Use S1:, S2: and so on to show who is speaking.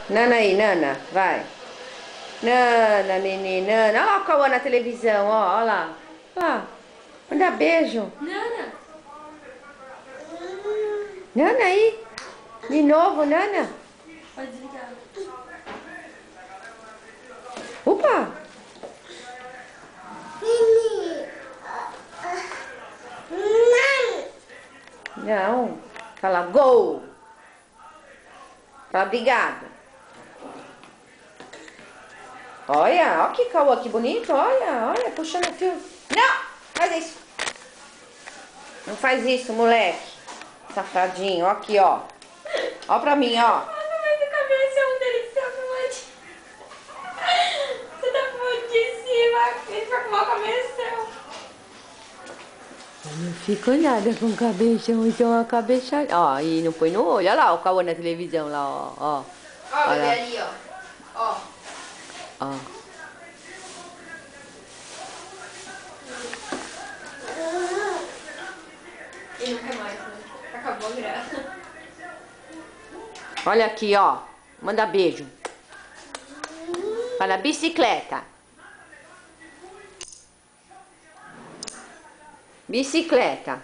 S1: Nana aí, Nana, vai. Nana, neném, Nana. Olha lá o Cauã na televisão, ó, olha lá. Olha lá. Manda beijo.
S2: Nana,
S1: Nana aí. De novo, Nana.
S2: pode desligar.
S1: Opa. Não. Fala gol. Fala obrigado. Olha, olha que Cauã, que bonito. Olha, puxando o fio. Não, faz isso. Não faz isso, moleque. Safadinho, ó aqui, ó. Ó pra mim, ó.
S2: Nossa, mas a cabeça é um deles, você tá muito de cima, ele vai com uma cabeção.
S1: Eu não fico nada com cabeção, então a cabeça... Ó, e não põe no olho. Olha lá o Cauã na televisão, lá, ó.
S2: Ó,
S1: Olha
S2: bebê
S1: lá.
S2: ali, ó. Ó.
S1: Ó.
S2: Ele não quer mais, né? Acabou a graça.
S1: Olha aqui, ó. Manda beijo. Fala bicicleta. Bicicleta.